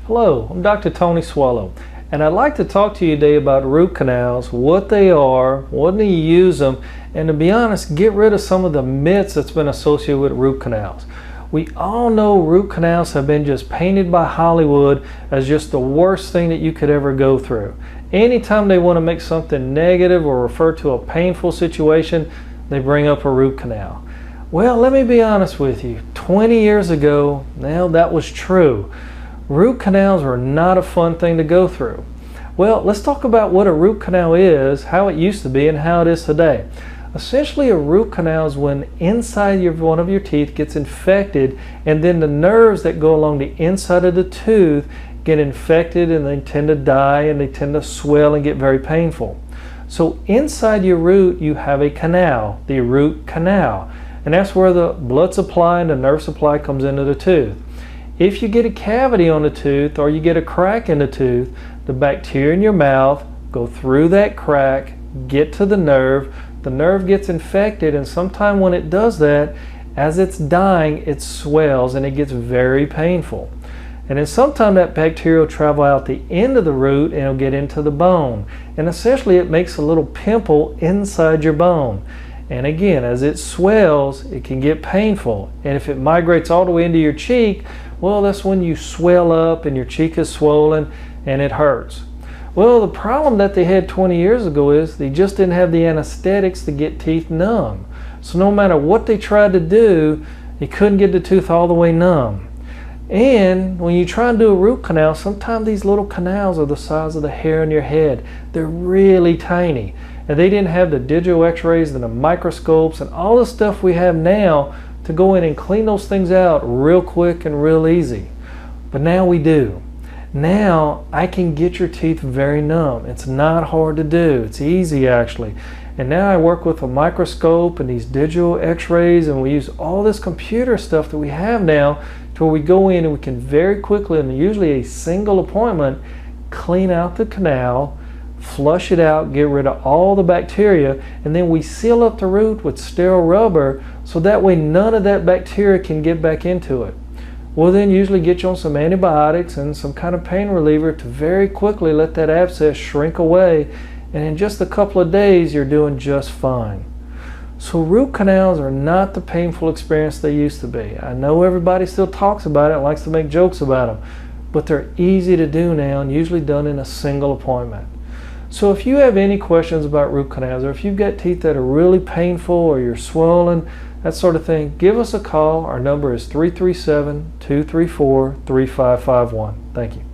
Hello, I'm Dr. Tony Swallow, and I'd like to talk to you today about root canals, what they are, when you use them, and to be honest, get rid of some of the myths that's been associated with root canals. We all know root canals have been just painted by Hollywood as just the worst thing that you could ever go through. Anytime they want to make something negative or refer to a painful situation, they bring up a root canal. Well, let me be honest with you. 20 years ago, now that was true. Root canals were not a fun thing to go through. Well, let's talk about what a root canal is, how it used to be, and how it is today. Essentially, a root canal is when inside one of your teeth gets infected, and then the nerves that go along the inside of the tooth get infected, and they tend to die, and they tend to swell and get very painful. So inside your root, you have a canal, the root canal, and that's where the blood supply and the nerve supply comes into the tooth. If you get a cavity on the tooth or you get a crack in the tooth, the bacteria in your mouth go through that crack, get to the nerve gets infected, and sometime when it does that, as it's dying, it swells and it gets very painful. And then sometime that bacteria will travel out the end of the root and it'll get into the bone. And essentially it makes a little pimple inside your bone. And again, as it swells, it can get painful. And if it migrates all the way into your cheek, well, that's when you swell up and your cheek is swollen and it hurts. Well, the problem that they had 20 years ago is they just didn't have the anesthetics to get teeth numb. So no matter what they tried to do, they couldn't get the tooth all the way numb. And when you try and do a root canal, sometimes these little canals are the size of the hair on your head. They're really tiny. And they didn't have the digital x-rays and the microscopes and all the stuff we have now to go in and clean those things out real quick and real easy. But now we do. Now I can get your teeth very numb. It's not hard to do. It's easy actually. And now I work with a microscope and these digital x-rays, and we use all this computer stuff that we have now to where we go in and we can very quickly, and usually a single appointment, clean out the canal, flush it out, get rid of all the bacteria, and then we seal up the root with sterile rubber so that way none of that bacteria can get back into it. We'll then usually get you on some antibiotics and some kind of pain reliever to very quickly let that abscess shrink away, and in just a couple of days you're doing just fine. So root canals are not the painful experience they used to be. I know everybody still talks about it and likes to make jokes about them, but they're easy to do now and usually done in a single appointment. So if you have any questions about root canals, or if you've got teeth that are really painful or you're swollen, that sort of thing, give us a call. Our number is 337-234-3551. Thank you.